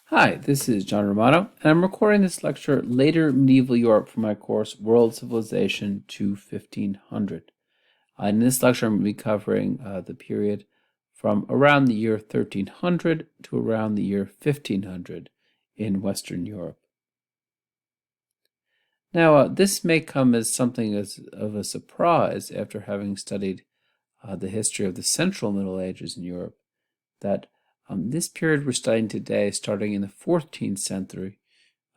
Hi, this is John Romano, and I'm recording this lecture, Later Medieval Europe, for my course, World Civilization to 1500. In this lecture, I'm going to be covering the period from around the year 1300 to around the year 1500 in Western Europe. Now, this may come as something of a surprise after having studied the history of the Central Middle Ages in Europe, that this period we're studying today, starting in the 14th century,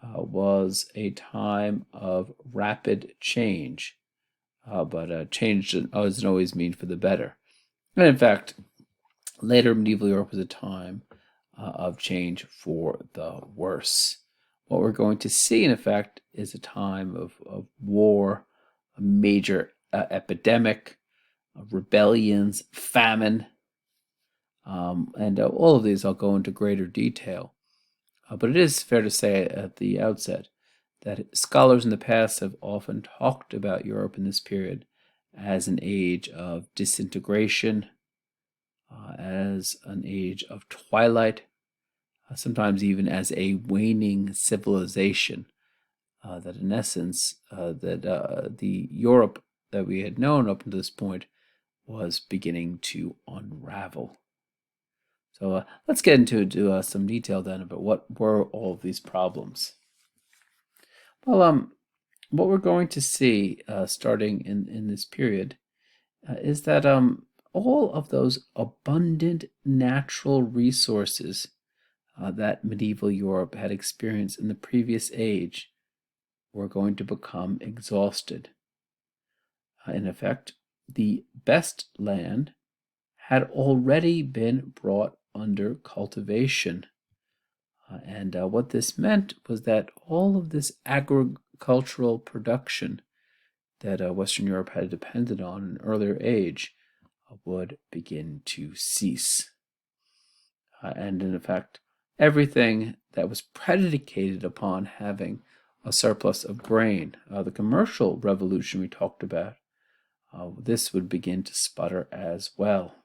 was a time of rapid change, but change doesn't always mean for the better. And in fact, later medieval Europe was a time of change for the worse. What we're going to see, in effect, is a time of war, a major epidemic, rebellions, famine, and all of these I'll go into greater detail. But it is fair to say at the outset that scholars in the past have often talked about Europe in this period as an age of disintegration, as an age of twilight, sometimes even as a waning civilization. That in essence, the Europe that we had known up to this point was beginning to unravel. So let's get into some detail then about what were all of these problems. Well, what we're going to see starting in this period is that all of those abundant natural resources that medieval Europe had experienced in the previous age were going to become exhausted. In effect, the best land had already been brought under cultivation. And what this meant was that all of this agricultural production that Western Europe had depended on in an earlier age would begin to cease. And in effect, everything that was predicated upon having a surplus of grain, the commercial revolution we talked about, this would begin to sputter as well.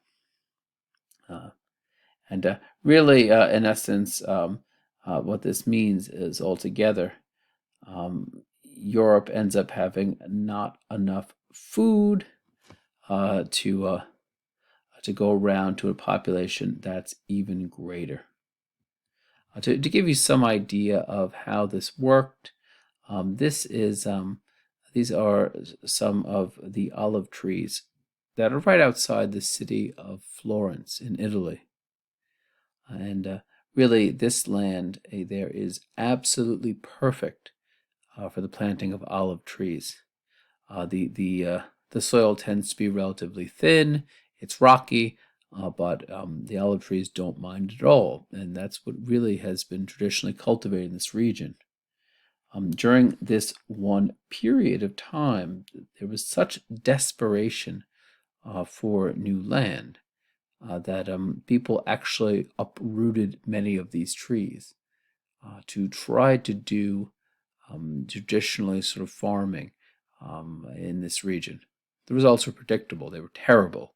And really, in essence, what this means is altogether, Europe ends up having not enough food to go around to a population that's even greater. To give you some idea of how this worked, these are some of the olive trees that are right outside the city of Florence in Italy. And really, this land there is absolutely perfect for the planting of olive trees. The soil tends to be relatively thin. It's rocky, but the olive trees don't mind at all, and that's what really has been traditionally cultivated in this region. During this one period of time, there was such desperation for new land that people actually uprooted many of these trees to try to do traditionally sort of farming in this region. The results were predictable. They were terrible.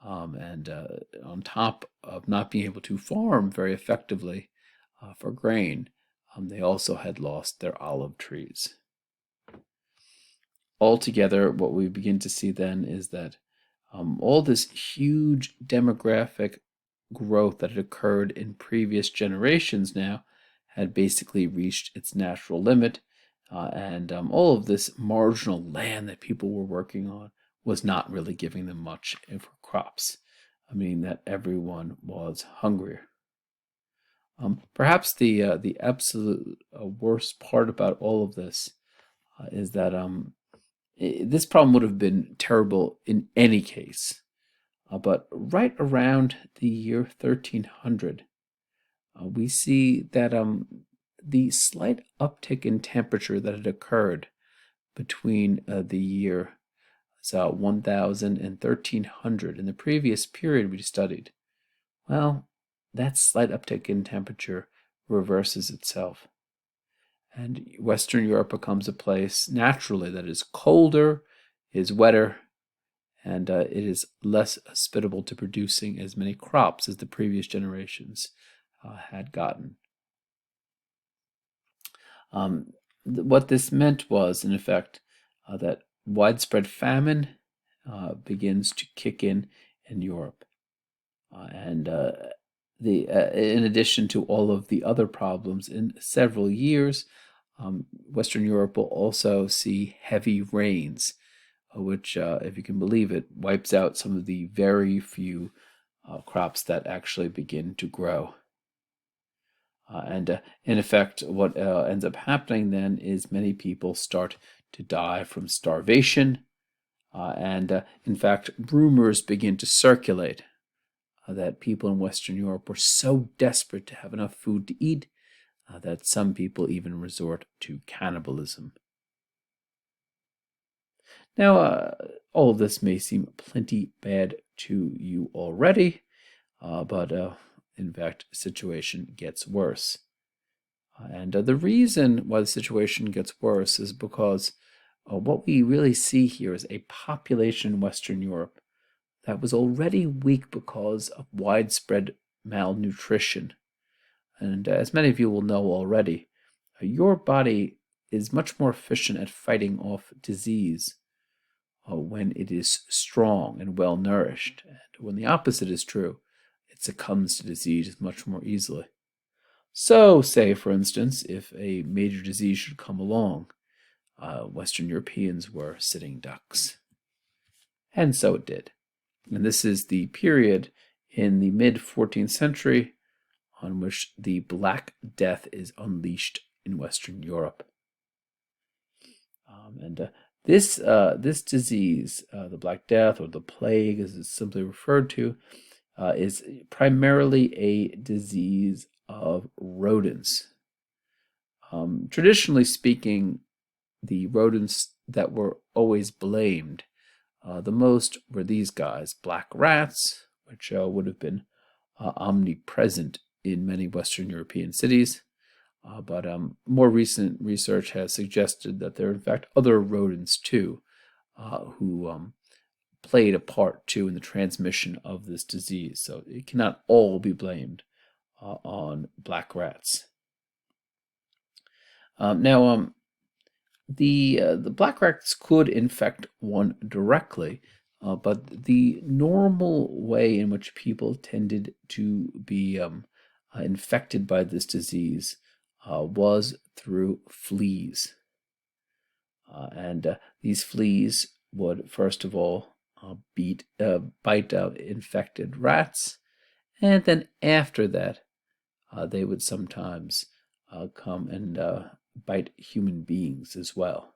And on top of not being able to farm very effectively for grain, they also had lost their olive trees. Altogether, what we begin to see then is that all this huge demographic growth that had occurred in previous generations now had basically reached its natural limit, and all of this marginal land that people were working on was not really giving them much for crops, meaning that everyone was hungrier. Perhaps the absolute worst part about all of this is that this problem would have been terrible in any case. But right around the year 1300, we see that the slight uptick in temperature that had occurred between the year 1000 and 1300 in the previous period we studied, well, that slight uptick in temperature reverses itself. And Western Europe becomes a place naturally that is colder, is wetter, and it is less hospitable to producing as many crops as the previous generations had gotten. What this meant was, in effect, that widespread famine begins to kick in Europe. And in addition to all of the other problems, in several years, Western Europe will also see heavy rains, which, if you can believe it, wipes out some of the very few crops that actually begin to grow. And in effect, what ends up happening then is many people start to die from starvation. And in fact, rumors begin to circulate that people in Western Europe were so desperate to have enough food to eat that some people even resort to cannibalism. Now, all of this may seem plenty bad to you already, but in fact, the situation gets worse. And the reason why the situation gets worse is because what we really see here is a population in Western Europe that was already weak because of widespread malnutrition. And as many of you will know already, your body is much more efficient at fighting off disease when it is strong and well nourished. And when the opposite is true, it succumbs to disease much more easily. So, say, for instance, if a major disease should come along, Western Europeans were sitting ducks. And so it did. And this is the period in the mid-14th century on which the Black Death is unleashed in Western Europe. This disease, the Black Death or the plague as it's simply referred to, is primarily a disease of rodents. Traditionally speaking, the rodents that were always blamed the most were these guys, black rats, which would have been omnipresent in many Western European cities. But more recent research has suggested that there are, in fact, other rodents too who played a part too in the transmission of this disease. So it cannot all be blamed on black rats. Now, the black rats could infect one directly, but the normal way in which people tended to be infected by this disease was through fleas. And these fleas would, first of all, bite out infected rats, and then after that, they would sometimes come and bite human beings as well.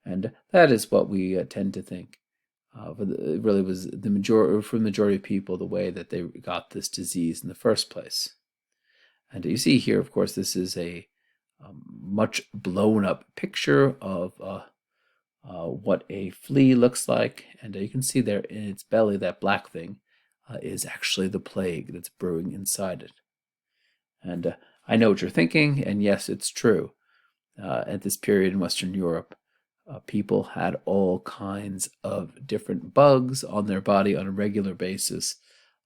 And that is what we tend to think. But it really was for the majority of people, the way that they got this disease in the first place. And you see here, of course, this is a much blown up picture of what a flea looks like. And you can see there in its belly, that black thing is actually the plague that's brewing inside it. And I know what you're thinking, and yes, it's true. At this period in Western Europe, people had all kinds of different bugs on their body on a regular basis.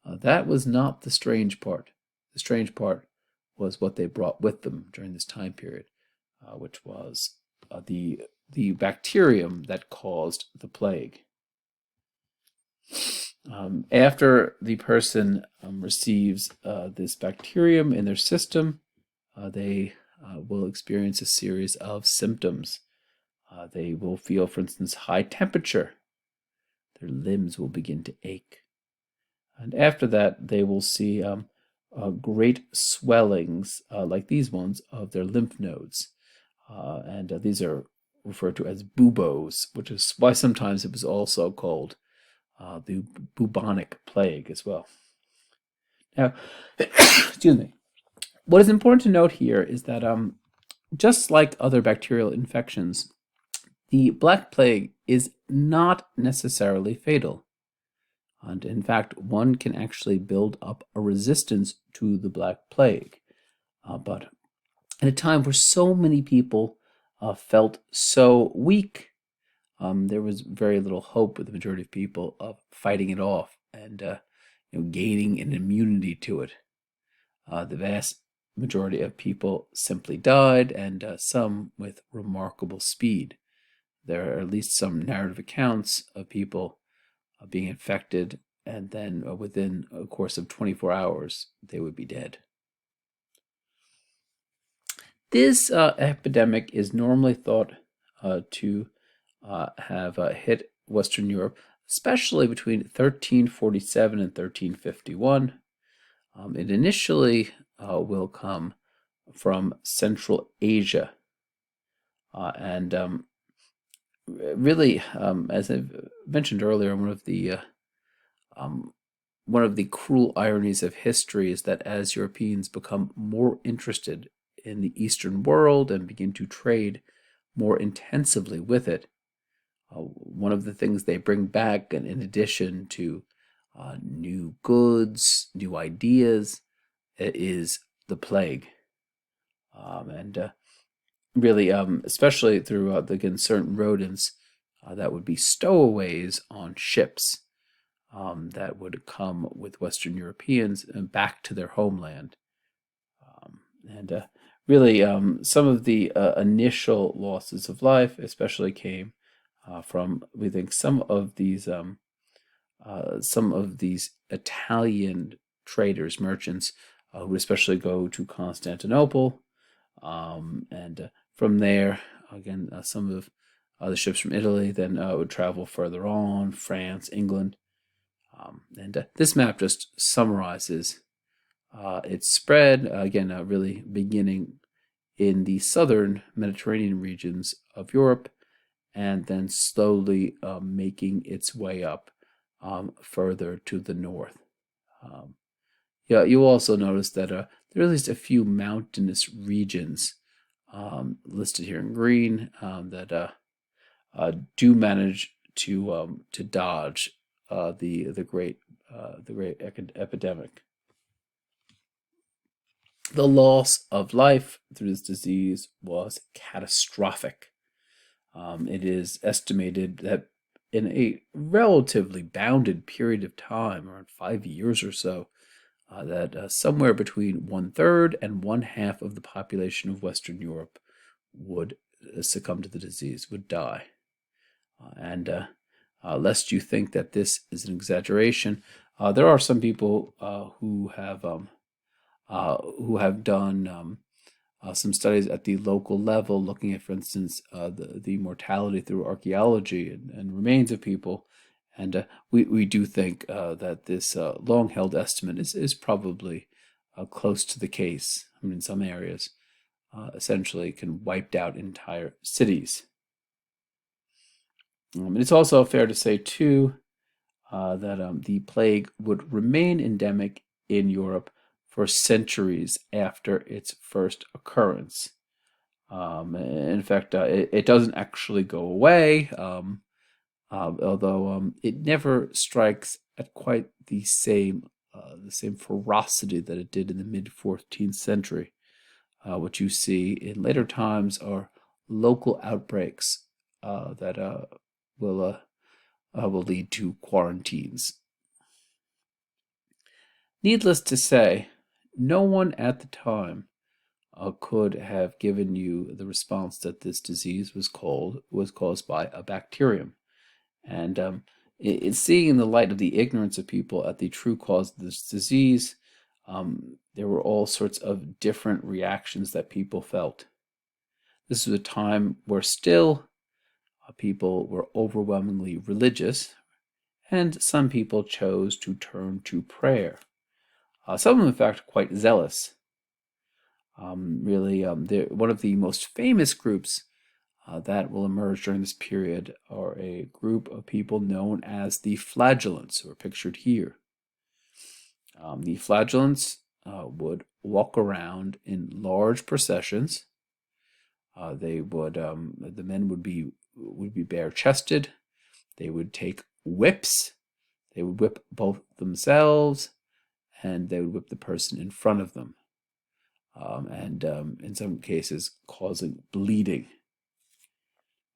That was not the strange part. The strange part was what they brought with them during this time period, which was the bacterium that caused the plague. After the person receives this bacterium in their system, they will experience a series of symptoms. They will feel, for instance, high temperature. Their limbs will begin to ache. And after that, they will see great swellings, like these ones, of their lymph nodes. And these are referred to as buboes, which is why sometimes it was also called the bubonic plague as well. Now, excuse me. What is important to note here is that just like other bacterial infections, the Black Plague is not necessarily fatal. And in fact, one can actually build up a resistance to the Black Plague. But at a time where so many people felt so weak, there was very little hope with the majority of people of fighting it off and gaining an immunity to it. The vast majority of people simply died, and some with remarkable speed. There are at least some narrative accounts of people being infected, and then within a course of 24 hours, they would be dead. This epidemic is normally thought to have hit Western Europe, especially between 1347 and 1351. It initially will come from Central Asia, and really, as I mentioned earlier, one of the cruel ironies of history is that as Europeans become more interested in the Eastern world and begin to trade more intensively with it, one of the things they bring back, and in addition to new goods, new ideas, is the plague. And really, especially through again, certain rodents that would be stowaways on ships that would come with Western Europeans back to their homeland. And really, some of the initial losses of life especially came from, we think, some of these Italian traders, merchants, who would especially go to Constantinople, and from there, again, some of the ships from Italy then would travel further on, France, England, and this map just summarizes its spread, again, really beginning in the southern Mediterranean regions of Europe, and then slowly making its way up further to the north. Yeah, you'll also notice that there are at least a few mountainous regions listed here in green that do manage to dodge the great epidemic. The loss of life through this disease was catastrophic. It is estimated that in a relatively bounded period of time, around 5 years or so, that somewhere between 1/3 and 1/2 of the population of Western Europe would succumb to the disease, would die. And lest you think that this is an exaggeration, there are some people who have done some studies at the local level, looking at, for instance, the mortality through archaeology and remains of people. And we do think that this long-held estimate is probably close to the case. I mean, in some areas, essentially can wipe out entire cities. And it's also fair to say, too, that the plague would remain endemic in Europe for centuries after its first occurrence. In fact, it doesn't actually go away, although it never strikes at quite the same ferocity that it did in the mid-14th century. What you see in later times are local outbreaks that will lead to quarantines. Needless to say, no one at the time could have given you the response that this disease was caused by a bacterium. And it's seeing in the light of the ignorance of people at the true cause of this disease, there were all sorts of different reactions that people felt. This was a time where still people were overwhelmingly religious, and some people chose to turn to prayer. Some of them, in fact, quite zealous. One of the most famous groups that will emerge during this period are a group of people known as the Flagellants, who are pictured here. The Flagellants would walk around in large processions. The men would be bare-chested. They would take whips. They would whip both themselves, and they would whip the person in front of them, and in some cases causing bleeding.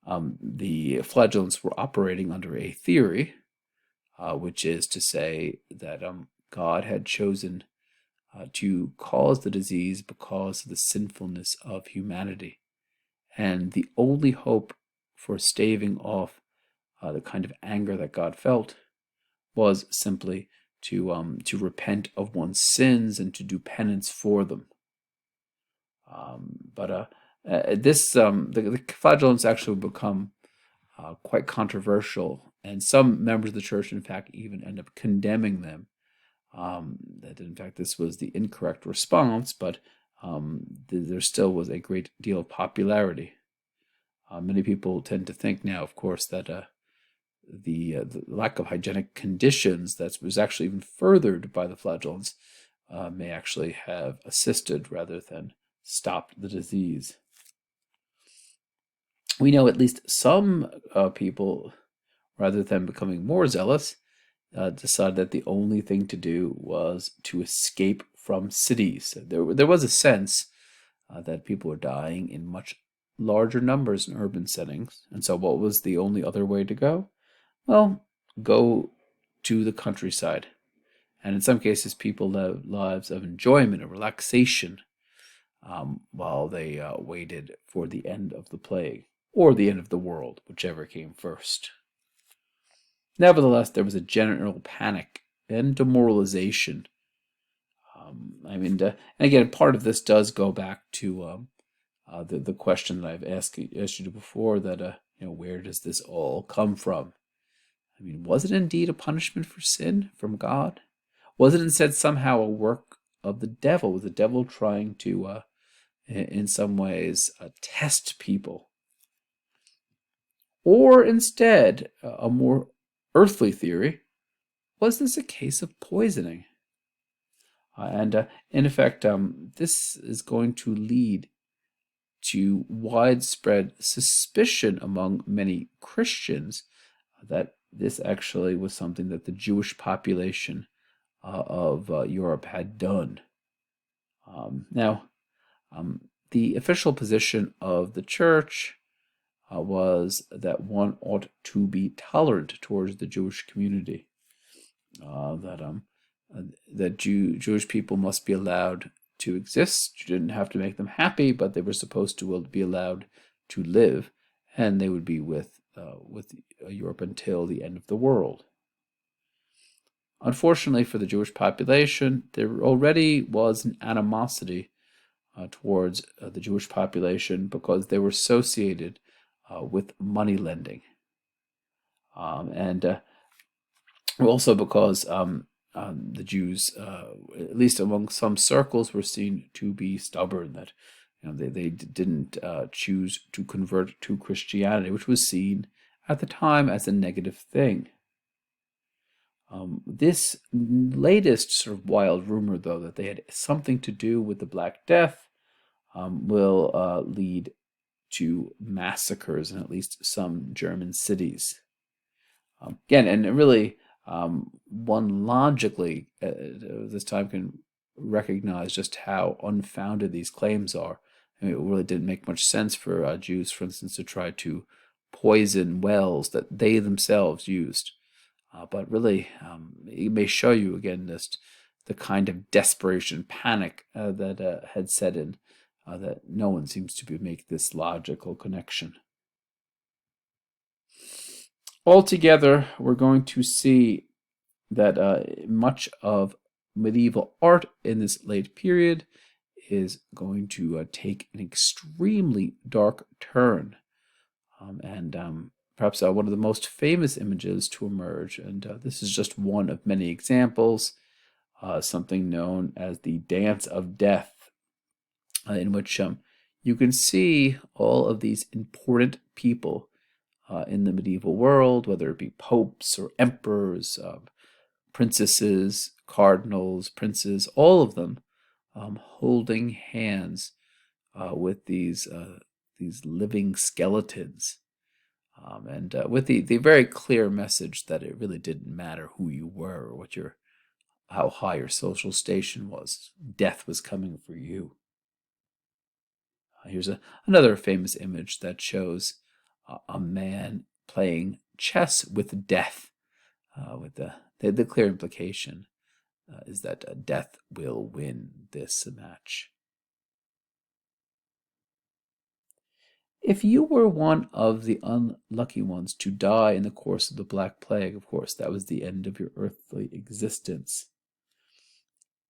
The Flagellants were operating under a theory, which is to say that God had chosen to cause the disease because of the sinfulness of humanity. And the only hope for staving off the kind of anger that God felt was simply to repent of one's sins and to do penance for them. The Flagellants actually become quite controversial, and some members of the church, in fact, even end up condemning them. That in fact this was the incorrect response, but there still was a great deal of popularity. Many people tend to think now, of course, that the lack of hygienic conditions that was actually even furthered by the Flagellants may actually have assisted rather than stopped the disease. We know at least some people, rather than becoming more zealous, decided that the only thing to do was to escape from cities. There was a sense that people were dying in much larger numbers in urban settings. And so what was the only other way to go? Well, go to the countryside. And in some cases, people lived lives of enjoyment and relaxation while they waited for the end of the plague, or the end of the world, whichever came first. Nevertheless, there was a general panic and demoralization. And again, part of this does go back to the question that I've asked you before, that where does this all come from? I mean, was it indeed a punishment for sin from God? Was it instead somehow a work of the devil? Was the devil trying to, in some ways, test people? Or instead, a more earthly theory, was this a case of poisoning? In effect, this is going to lead to widespread suspicion among many Christians that this actually was something that the Jewish population of Europe had done. The official position of the church was that one ought to be tolerant towards the Jewish community, that Jewish people must be allowed to exist. You didn't have to make them happy, but they were supposed to be allowed to live, and they would be with Europe until the end of the world. Unfortunately for the Jewish population, there already was an animosity towards the Jewish population because they were associated with money lending, and also because the Jews, at least among some circles, were seen to be stubborn, that they didn't choose to convert to Christianity, which was seen at the time as a negative thing. This latest sort of wild rumor, though, that they had something to do with the Black Death, will lead to massacres in at least some German cities. Again, and really, one logically this time can recognize just how unfounded these claims are. I mean, it really didn't make much sense for Jews, for instance, to try to poison wells that they themselves used. But really, it may show you again just the kind of desperation, panic that had set in, that no one seems to make this logical connection. Altogether, we're going to see that much of medieval art in this late period is going to take an extremely dark turn. Perhaps one of the most famous images to emerge, and this is just one of many examples, something known as the Dance of Death, in which you can see all of these important people in the medieval world, whether it be popes or emperors, princesses, cardinals, princes, all of them holding hands with these living skeletons, and with the very clear message that it really didn't matter who you were or how high your social station was. Death was coming for you. Here's another famous image that shows a man playing chess with death, with the clear implication is that death will win this match. If you were one of the unlucky ones to die in the course of the Black Plague, of course, that was the end of your earthly existence.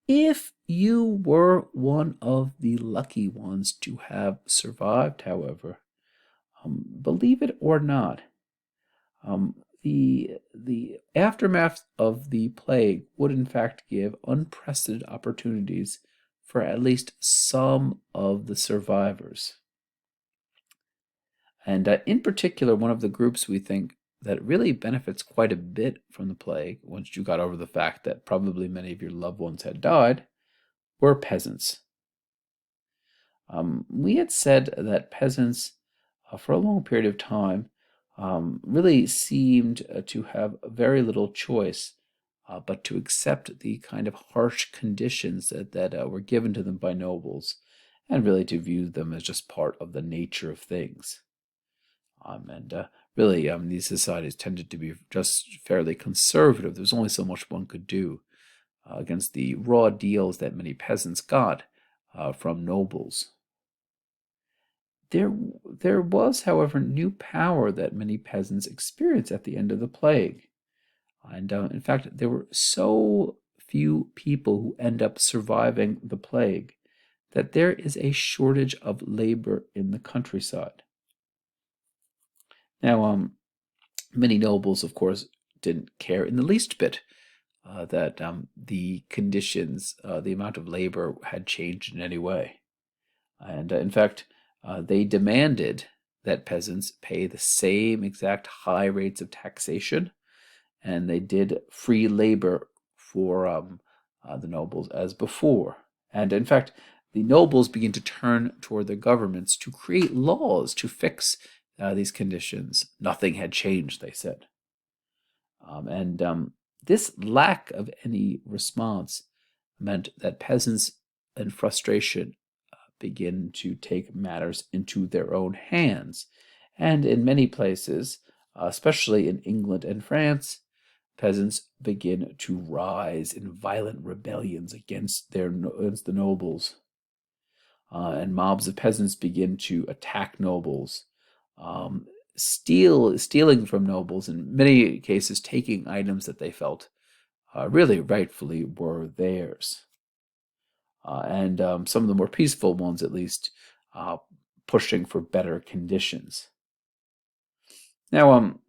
If you were one of the lucky ones to have survived, however, believe it or not, the aftermath of the plague would in fact give unprecedented opportunities for at least some of the survivors. And in particular, one of the groups we think that really benefits quite a bit from the plague, once you got over the fact that probably many of your loved ones had died, were peasants. We had said that peasants, for a long period of time, really seemed to have very little choice but to accept the kind of harsh conditions that were given to them by nobles, and really to view them as just part of the nature of things. Really, these societies tended to be just fairly conservative. There was only so much one could do against the raw deals that many peasants got from nobles. There was, however, new power that many peasants experienced at the end of the plague. And in fact, there were so few people who end up surviving the plague that there is a shortage of labor in the countryside. Now, many nobles, of course, didn't care in the least bit that the conditions, the amount of labor had changed in any way. And in fact, they demanded that peasants pay the same exact high rates of taxation, and they did free labor for the nobles as before. And in fact, the nobles began to turn toward their governments to create laws to fix these conditions. Nothing had changed, they said. This lack of any response meant that peasants in frustration begin to take matters into their own hands. And in many places, especially in England and France, peasants begin to rise in violent rebellions against the nobles. And mobs of peasants begin to attack nobles, stealing from nobles, in many cases taking items that they felt really rightfully were theirs. And some of the more peaceful ones, at least, pushing for better conditions. Now,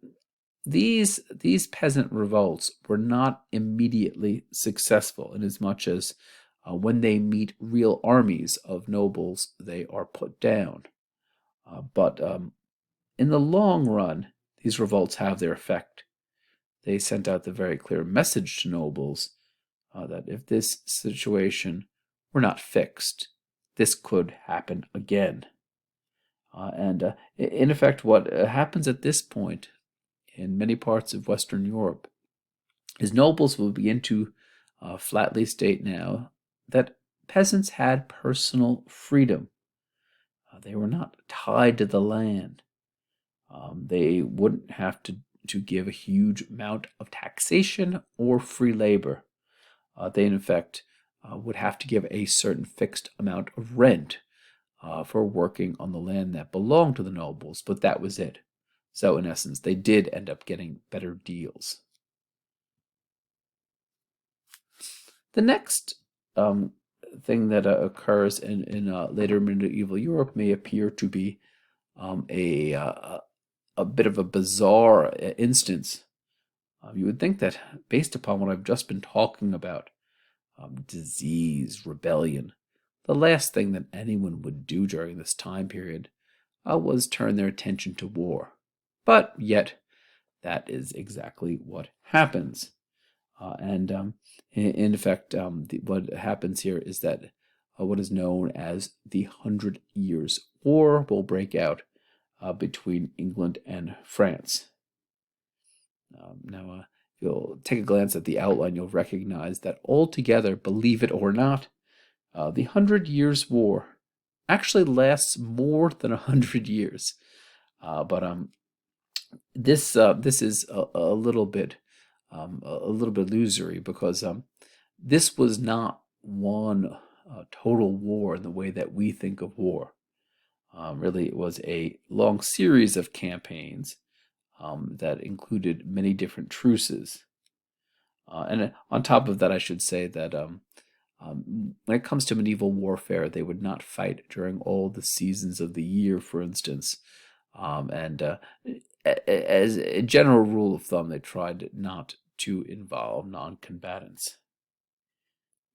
these peasant revolts were not immediately successful, inasmuch as when they meet real armies of nobles, they are put down. But in the long run, these revolts have their effect. They sent out the very clear message to nobles that if this situation were not fixed, this could happen again. In effect, what happens at this point in many parts of Western Europe is nobles will begin to flatly state now that peasants had personal freedom. They were not tied to the land. They wouldn't have to give a huge amount of taxation or free labor. They, in effect, would have to give a certain fixed amount of rent for working on the land that belonged to the nobles, but that was it. So, in essence, they did end up getting better deals. The next thing that occurs in later medieval Europe may appear to be a bit of a bizarre instance. You would think that, based upon what I've just been talking about, disease, rebellion, the last thing that anyone would do during this time period was turn their attention to war. But yet, that is exactly what happens. In effect, what happens here is that what is known as the 100 Years' War will break out between England and France. Now, if you'll take a glance at the outline, you'll recognize that altogether, believe it or not, the 100 Years' War actually lasts more than 100 years. But this is a little bit illusory, because this was not one total war in the way that we think of war. Really, it was a long series of campaigns that included many different truces. And on top of that, I should say that when it comes to medieval warfare, they would not fight during all the seasons of the year, for instance. And as a general rule of thumb, they tried not to involve non-combatants.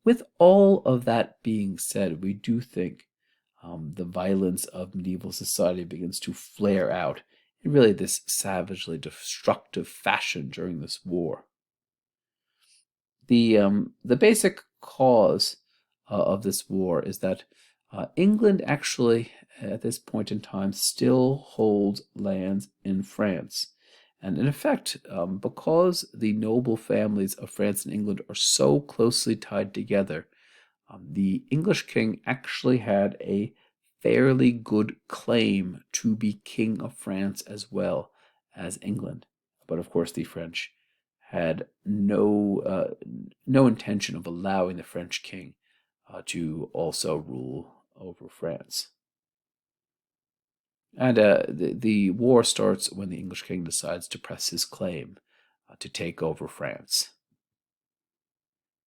With all of that being said, we do think the violence of medieval society begins to flare out in really this savagely destructive fashion during this war. The basic cause of this war is that England actually, at this point in time, still holds lands in France. And in effect, because the noble families of France and England are so closely tied together, the English king actually had a fairly good claim to be king of France as well as England. But of course, the French had no intention of allowing the French king to also rule over France. And the war starts when the English king decides to press his claim to take over France.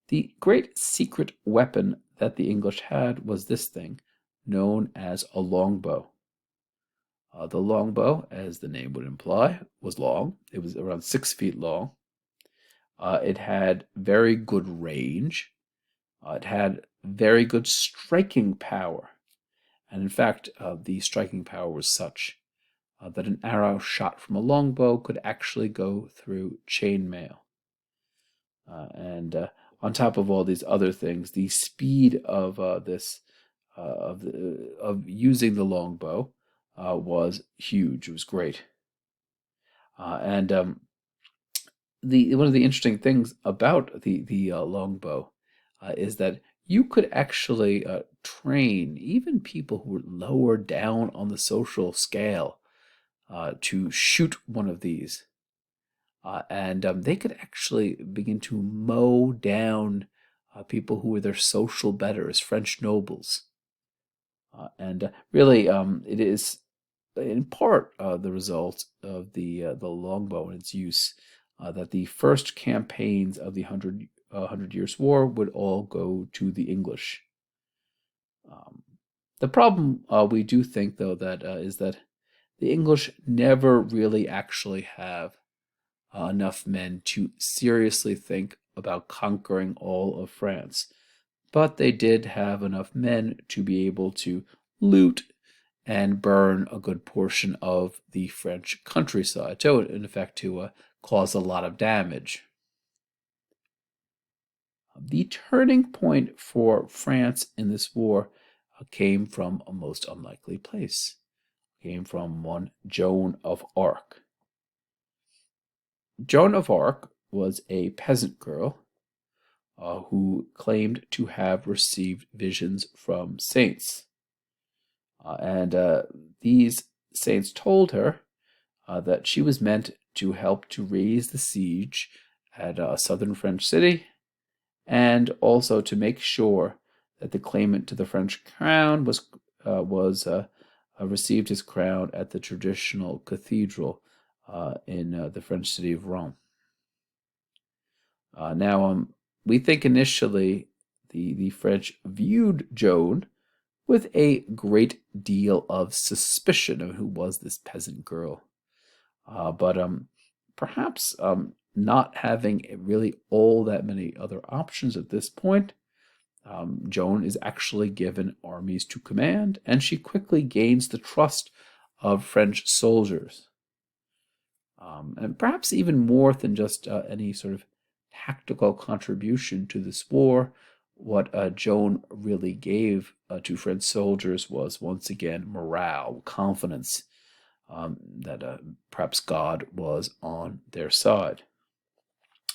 The great secret weapon that the English had was this thing, known as a longbow. The longbow, as the name would imply, was long. It was around 6 feet long. It had very good range. It had very good striking power. And in fact, the striking power was such that an arrow shot from a longbow could actually go through chainmail. And on top of all these other things, the speed of of using the longbow was huge. It was great. And one of the interesting things about the longbow is that you could actually train even people who were lower down on the social scale to shoot one of these. And they could actually begin to mow down people who were their social betters, French nobles. And really, it is in part the result of the longbow and its use that the first campaigns of the Hundred Years' War would all go to the English. The problem we do think, though, that is that the English never really actually have enough men to seriously think about conquering all of France. But they did have enough men to be able to loot and burn a good portion of the French countryside, so in effect to cause a lot of damage. The turning point for France in this war came from a most unlikely place. It came from one Joan of Arc. Joan of Arc was a peasant girl who claimed to have received visions from saints. And these saints told her that she was meant to help to raise the siege at a southern French city, and also to make sure that the claimant to the French crown received his crown at the traditional cathedral in the French city of Rome. Now, we think initially the French viewed Joan with a great deal of suspicion of who was this peasant girl. But perhaps not having really all that many other options at this point, Joan is actually given armies to command, and she quickly gains the trust of French soldiers. And perhaps even more than just any sort of tactical contribution to this war, what Joan really gave to French soldiers was once again morale, confidence that perhaps God was on their side.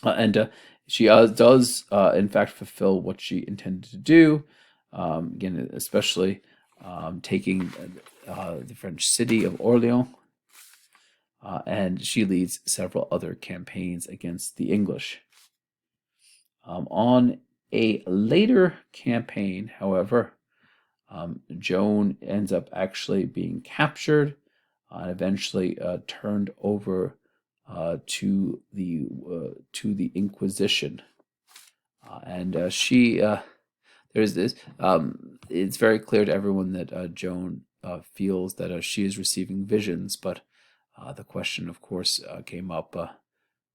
And she does, in fact, fulfill what she intended to do, again, especially taking the French city of Orleans, and she leads several other campaigns against the English. On a later campaign, however, Joan ends up actually being captured and eventually turned over to the Inquisition. There's this. It's very clear to everyone that Joan feels that she is receiving visions, but the question, of course, came up: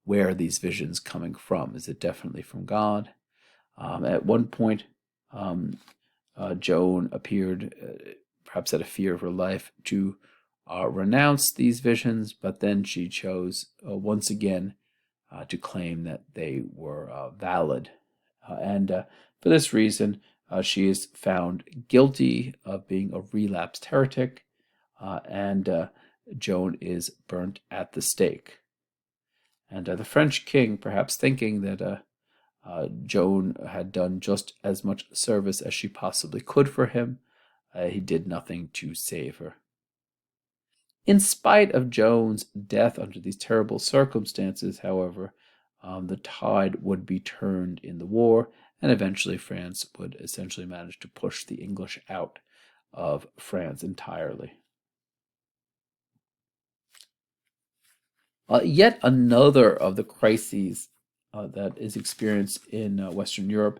where are these visions coming from? Is it definitely from God? At one point, Joan appeared, perhaps out of fear of her life, to renounce these visions, but then she chose once again to claim that they were valid. And for this reason, she is found guilty of being a relapsed heretic, and Joan is burnt at the stake. And the French king, perhaps thinking that Joan had done just as much service as she possibly could for him, he did nothing to save her. In spite of Joan's death under these terrible circumstances, however, the tide would be turned in the war, and eventually France would essentially manage to push the English out of France entirely. Yet another of the crises that is experienced in Western Europe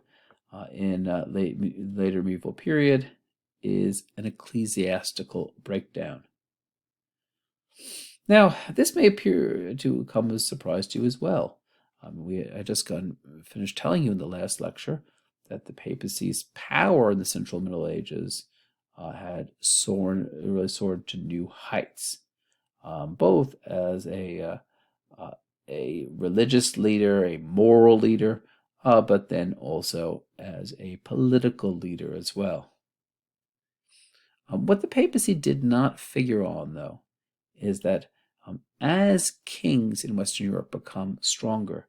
in later medieval period is an ecclesiastical breakdown. Now, this may appear to come as a surprise to you as well. I just finished telling you in the last lecture that the papacy's power in the Central Middle Ages had really soared to new heights, both as a religious leader, a moral leader, but then also as a political leader as well. What the papacy did not figure on, though, is that as kings in Western Europe become stronger,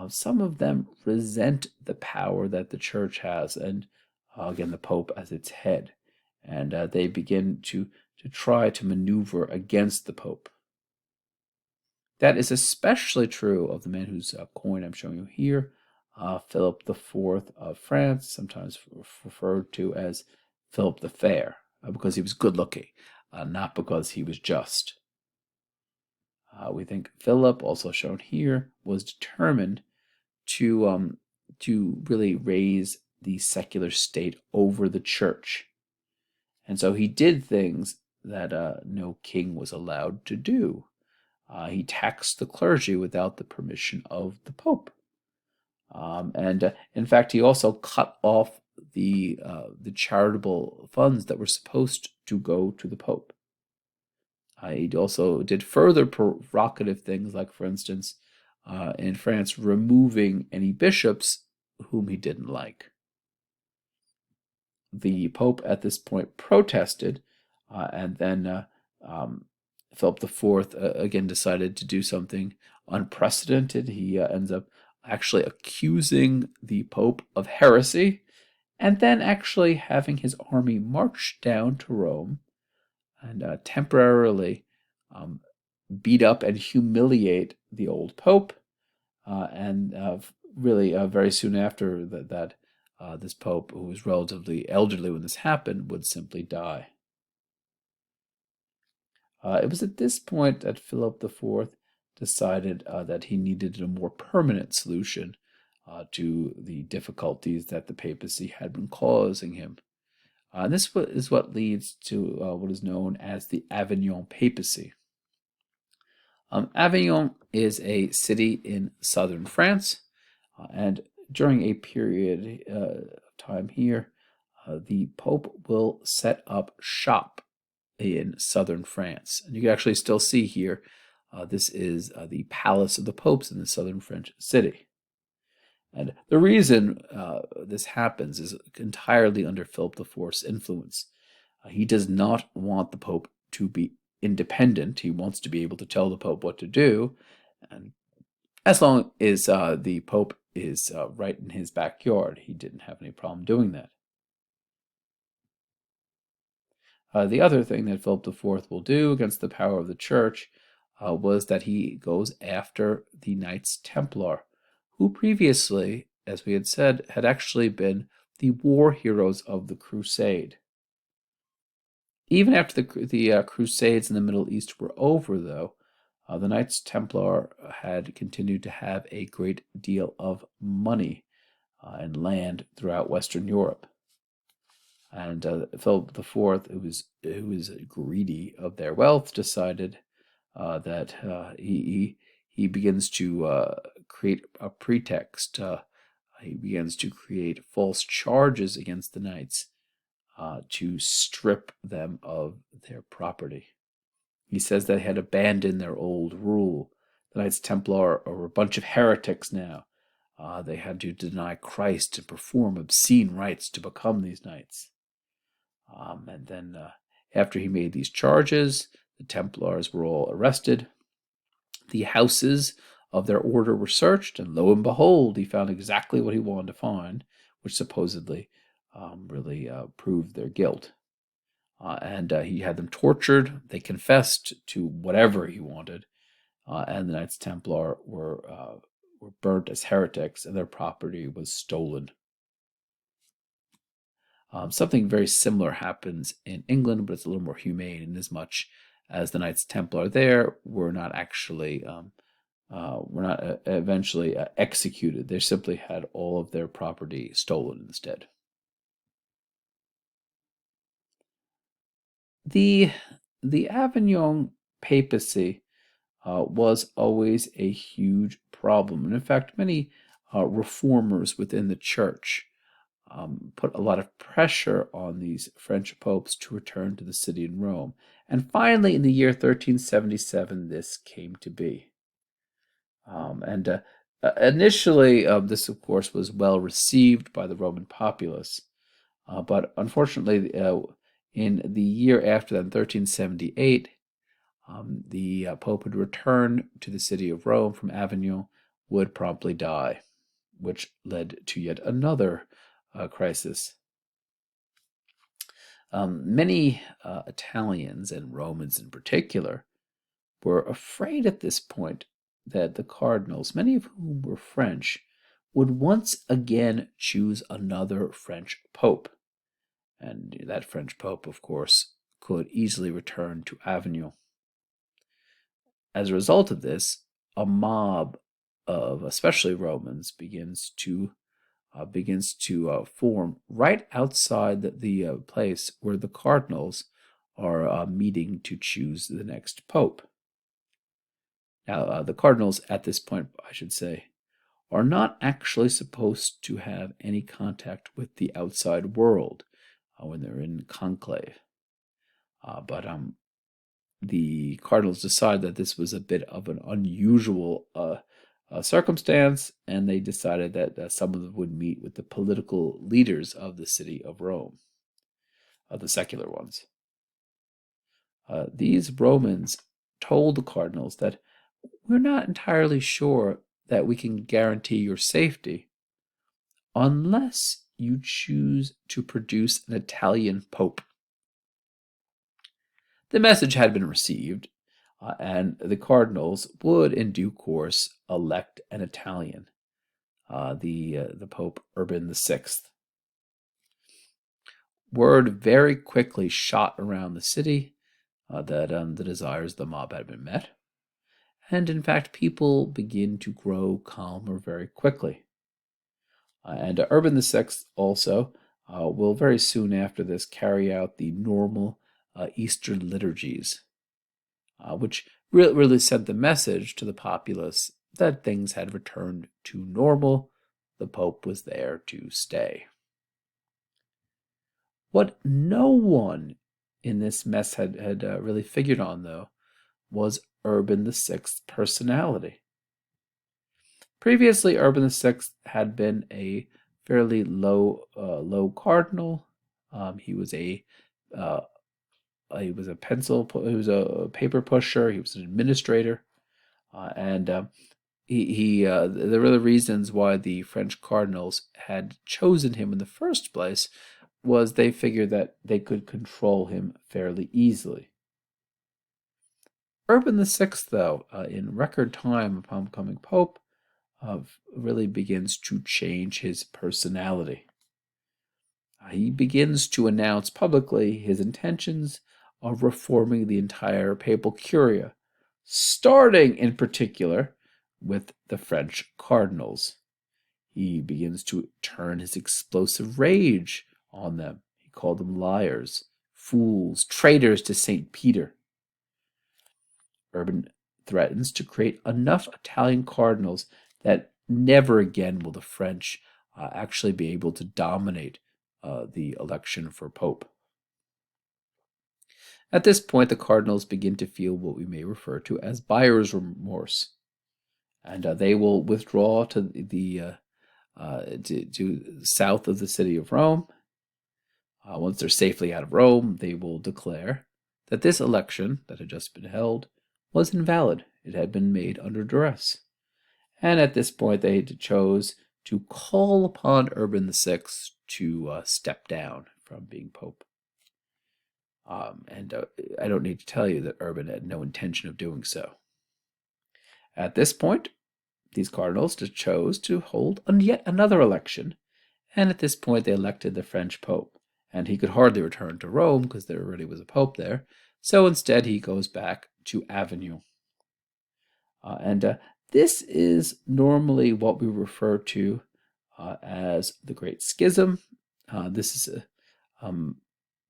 some of them resent the power that the church has, and again, the Pope as its head, and they begin to try to maneuver against the Pope. That is especially true of the man whose coin I'm showing you here, Philip IV of France, sometimes referred to as Philip the Fair, because he was good looking, not because he was just. We think Philip, also shown here, was determined to really raise the secular state over the church. And so he did things that no king was allowed to do. He taxed the clergy without the permission of the Pope. And in fact, he also cut off the charitable funds that were supposed to go to the Pope. He also did further provocative things, like, for instance, in France, removing any bishops whom he didn't like. The Pope at this point protested, and then Philip IV again decided to do something unprecedented. He ends up actually accusing the Pope of heresy, and then actually having his army march down to Rome and temporarily beat up and humiliate the old Pope, and really very soon after that, this Pope, who was relatively elderly when this happened, would simply die. It was at this point that Philip IV decided that he needed a more permanent solution to the difficulties that the papacy had been causing him. And this is what leads to what is known as the Avignon papacy. Avignon is a city in southern France, and during a period of time here, the Pope will set up shop in southern France. And you can actually still see here, this is the Palace of the Popes in the southern French city. And the reason this happens is entirely under Philip IV's influence. He does not want the Pope to be independent. He wants to be able to tell the Pope what to do, and as long as the Pope is right in his backyard, he didn't have any problem doing that. The other thing that Philip IV will do against the power of the Church was that he goes after the Knights Templar, who previously as we had said, had actually been the war heroes of the Crusade. Even after the Crusades in the Middle East were over, though, the Knights Templar had continued to have a great deal of money and land throughout Western Europe. And Philip IV, who was greedy of their wealth, decided that he begins to create a pretext. He begins to create false charges against the knights to strip them of their property. He says they had abandoned their old rule. The Knights Templar are a bunch of heretics now. They had to deny Christ and perform obscene rites to become these knights. And then after he made these charges, the Templars were all arrested. The houses of their order were searched, and lo and behold, he found exactly what he wanted to find, which supposedly really proved their guilt. And he had them tortured. They confessed to whatever he wanted, and the Knights Templar were burnt as heretics, and their property was stolen. Something very similar happens in England, but it's a little more humane, inasmuch as the Knights Templar there were not actually eventually executed. They simply had all of their property stolen instead. The Avignon papacy was always a huge problem, and in fact, many reformers within the church put a lot of pressure on these French popes to return to the city in Rome. And finally, in the year 1377, this came to be. Initially, this, of course, was well received by the Roman populace. But unfortunately, in the year after that, in 1378, the Pope would return to the city of Rome from Avignon, would promptly die, which led to yet another crisis. Many Italians, and Romans in particular, were afraid at this point that the cardinals, many of whom were French, would once again choose another French pope. And that French pope, of course, could easily return to Avignon. As a result of this, a mob of especially Romans begins to form right outside the place where the cardinals are meeting to choose the next pope. Now, the cardinals at this point, I should say, are not actually supposed to have any contact with the outside world when they're in conclave. But the cardinals decide that this was a bit of an unusual circumstance, and they decided that some of them would meet with the political leaders of the city of Rome, the secular ones. These Romans told the cardinals that we're not entirely sure that we can guarantee your safety unless you choose to produce an Italian pope. The message had been received, and the cardinals would, in due course, elect an Italian, the Pope Urban VI. Word very quickly shot around the city that the desires of the mob had been met, and in fact, people begin to grow calmer very quickly. And Urban VI also will very soon after this carry out the normal Easter liturgies, which really sent the message to the populace that things had returned to normal. The Pope was there to stay. What no one in this mess had really figured on, though, was Urban VI's personality. Previously, Urban VI had been a fairly low cardinal. He was a paper pusher. He was an administrator, and there were the reasons why the French cardinals had chosen him in the first place was they figured that they could control him fairly easily. Urban VI, though, in record time upon becoming pope, really begins to change his personality. He begins to announce publicly his intentions of reforming the entire papal curia, starting in particular with the French cardinals. He begins to turn his explosive rage on them. He called them liars, fools, traitors to St. Peter. Urban threatens to create enough Italian cardinals that never again will the French actually be able to dominate the election for Pope. At this point, the cardinals begin to feel what we may refer to as buyer's remorse, and they will withdraw to the to south of the city of Rome. Once they're safely out of Rome, they will declare that this election that had just been held was invalid. It had been made under duress. And at this point, they chose to call upon Urban VI to step down from being Pope. And I don't need to tell you that Urban had no intention of doing so. At this point, these cardinals chose to hold yet another election, and at this point they elected the French Pope, and he could hardly return to Rome because there already was a Pope there, so instead he goes back to Avignon. This is normally what we refer to as the Great Schism. This is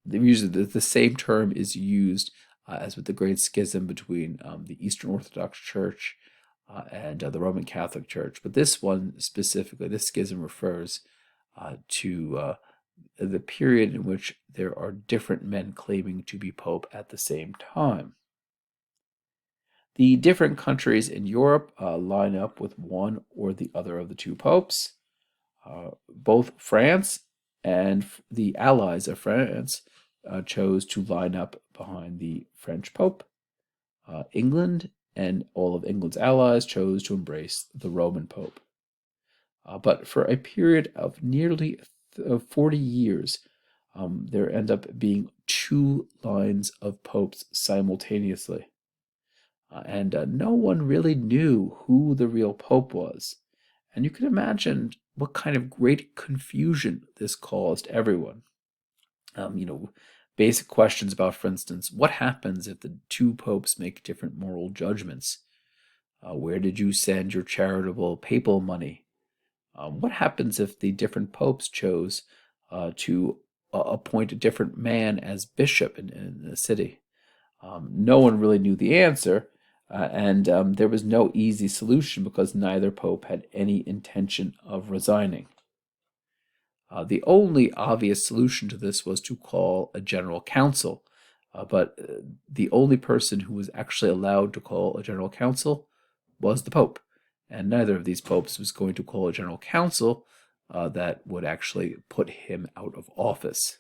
usually the same term is used as with the Great Schism between the Eastern Orthodox Church and the Roman Catholic Church. But this one specifically, this schism refers to the period in which there are different men claiming to be Pope at the same time. The different countries in Europe line up with one or the other of the two popes. Both France and the allies of France chose to line up behind the French Pope. England and all of England's allies chose to embrace the Roman Pope. But for a period of nearly 40 years, there end up being two lines of popes simultaneously. And no one really knew who the real pope was. And you can imagine what kind of great confusion this caused everyone. Basic questions about, for instance, what happens if the two popes make different moral judgments? Where did you send your charitable papal money? What happens if the different popes chose to appoint a different man as bishop in the city? No one really knew the answer, and there was no easy solution because neither pope had any intention of resigning. The only obvious solution to this was to call a general council, but the only person who was actually allowed to call a general council was the Pope, and neither of these popes was going to call a general council that would actually put him out of office.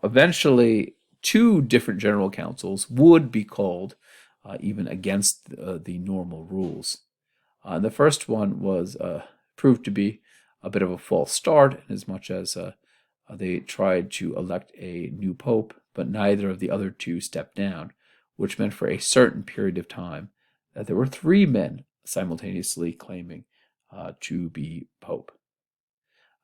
Eventually, two different general councils would be called, even against the normal rules. The first one was proved to be a bit of a false start, in as much as they tried to elect a new pope, but neither of the other two stepped down, which meant for a certain period of time that there were three men simultaneously claiming to be pope.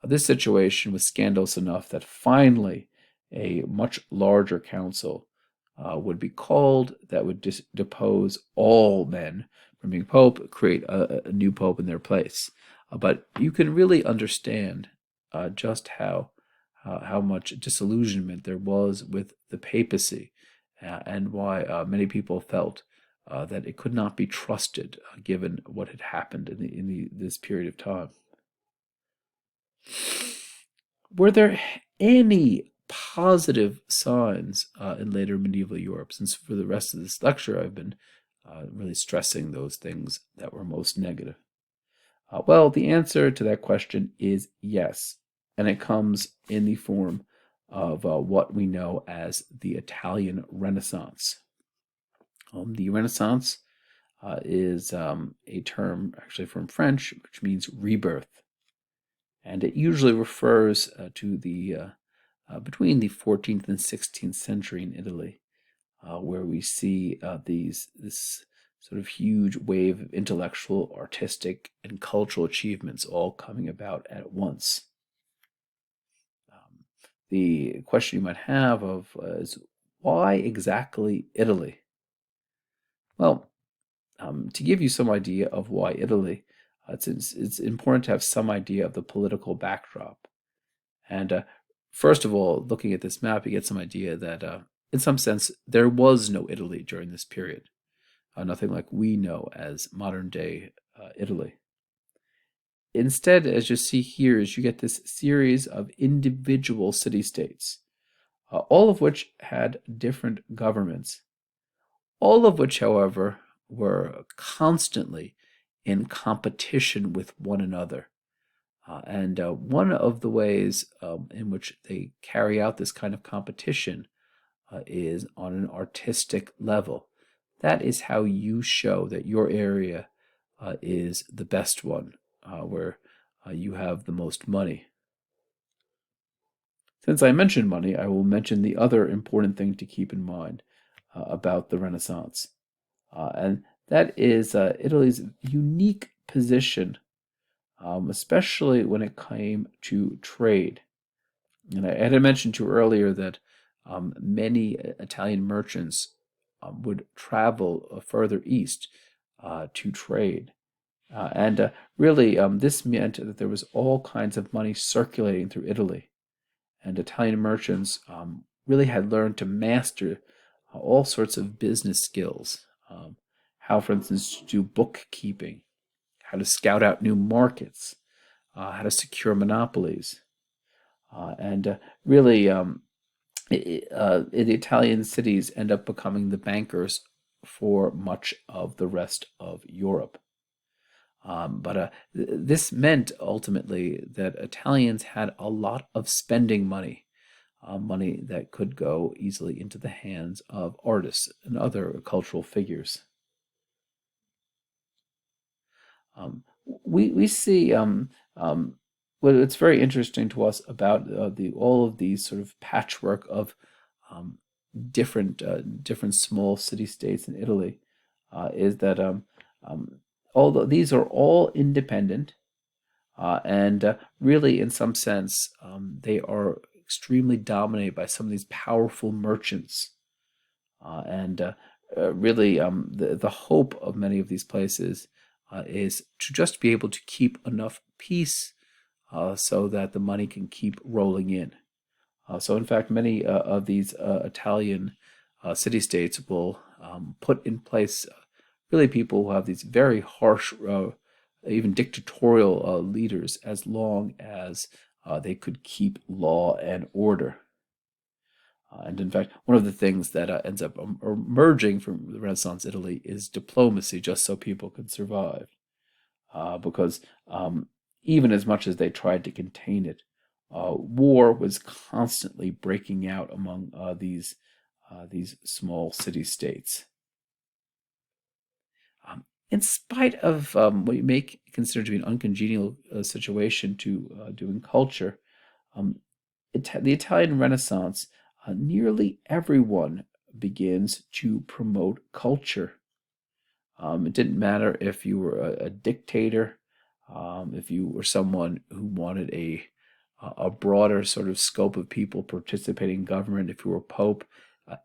This situation was scandalous enough that finally a much larger council would be called that would depose all men from being pope, create a new pope in their place. But you can really understand just how much disillusionment there was with the papacy, and why many people felt that it could not be trusted, given what had happened in this period of time. Were there any positive signs in later medieval Europe? Since for the rest of this lecture I've been really stressing those things that were most negative. Well, the answer to that question is yes, and it comes in the form of what we know as the Italian Renaissance. The Renaissance is a term actually from French, which means rebirth, and it usually refers to the between the 14th and 16th century in Italy, where we see this sort of huge wave of intellectual, artistic, and cultural achievements all coming about at once. The question you might have is why exactly Italy? Well, to give you some idea of why Italy, it's important to have some idea of the political backdrop. And first of all, looking at this map, you get some idea that, in some sense, there was no Italy during this period. Nothing like we know as modern day Italy. Instead, as you see here, is you get this series of individual city-states, all of which had different governments, all of which, however, were constantly in competition with one another. And one of the ways in which they carry out this kind of competition is on an artistic level. That is how you show that your area is the best one, where you have the most money. Since I mentioned money, I will mention the other important thing to keep in mind about the Renaissance. And that is Italy's unique position, especially when it came to trade. And I had mentioned to you earlier that many Italian merchants would travel further east to trade. And really, this meant that there was all kinds of money circulating through Italy. And Italian merchants really had learned to master all sorts of business skills. How, for instance, to do bookkeeping, how to scout out new markets, how to secure monopolies. And really, the Italian cities end up becoming the bankers for much of the rest of Europe. But this meant ultimately that Italians had a lot of spending money, money that could go easily into the hands of artists and other cultural figures. We see well, it's very interesting to us about the all of these sort of patchwork of um, different small city states in Italy is that although these are all independent and really in some sense they are extremely dominated by some of these powerful merchants and really the hope of many of these places is to just be able to keep enough peace so that the money can keep rolling in. So, in fact, many of these Italian city-states will put in place really people who have these very harsh, even dictatorial leaders as long as they could keep law and order. And in fact, one of the things that ends up emerging from the Renaissance Italy is diplomacy, just so people can survive. Because even as much as they tried to contain it, war was constantly breaking out among these small city-states. In spite of what you may consider to be an uncongenial situation to doing culture, the Italian Renaissance, nearly everyone begins to promote culture. It didn't matter if you were a dictator, if you were someone who wanted a broader sort of scope of people participating in government, if you were pope,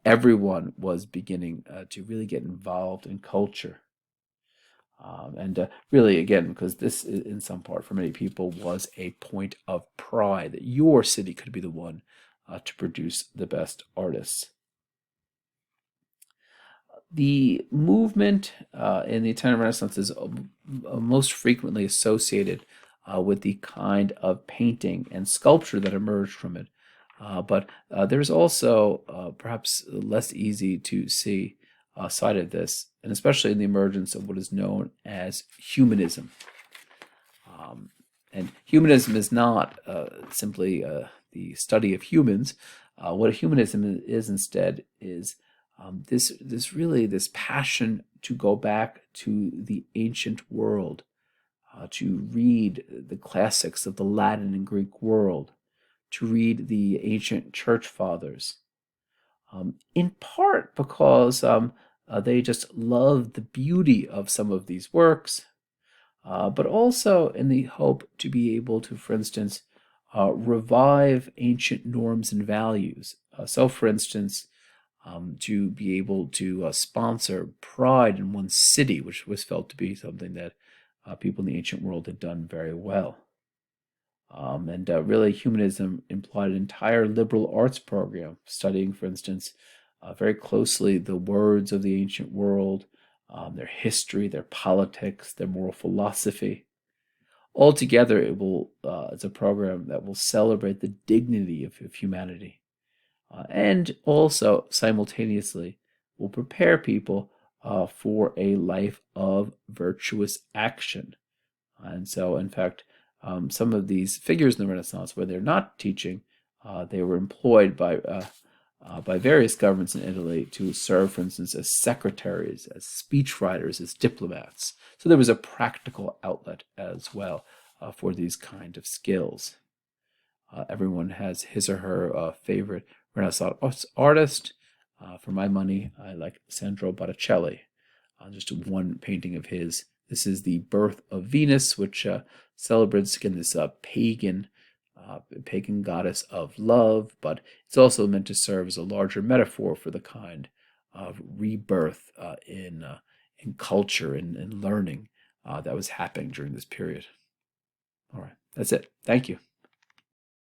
everyone was beginning to really get involved in culture. And really, again, because this, in some part, for many people, was a point of pride that your city could be the one to produce the best artists. The movement in the Italian Renaissance is most frequently associated with the kind of painting and sculpture that emerged from it. But there's also perhaps less easy to see side of this, and especially in the emergence of what is known as humanism. And humanism is not simply the study of humans. What humanism is instead is this passion to go back to the ancient world, to read the classics of the Latin and Greek world, to read the ancient church fathers, in part because They just loved the beauty of some of these works, but also in the hope to be able to, for instance, revive ancient norms and values. So, for instance, to be able to sponsor pride in one's city, which was felt to be something that people in the ancient world had done very well. And really, humanism implied an entire liberal arts program, studying, for instance, very closely the words of the ancient world, their history, their politics, their moral philosophy. Altogether, it's a program that will celebrate the dignity of humanity, and also simultaneously will prepare people for a life of virtuous action. And so, in fact, some of these figures in the Renaissance, where they're not teaching, they were employed by various governments in Italy to serve, for instance, as secretaries, as speechwriters, as diplomats. So there was a practical outlet as well for these kind of skills. Everyone has his or her favorite Renaissance artist. For my money, I like Sandro Botticelli. Just one painting of his. This is the Birth of Venus, which celebrates again this pagan goddess of love, but it's also meant to serve as a larger metaphor for the kind of rebirth in culture and learning that was happening during this period. All right, that's it. Thank you.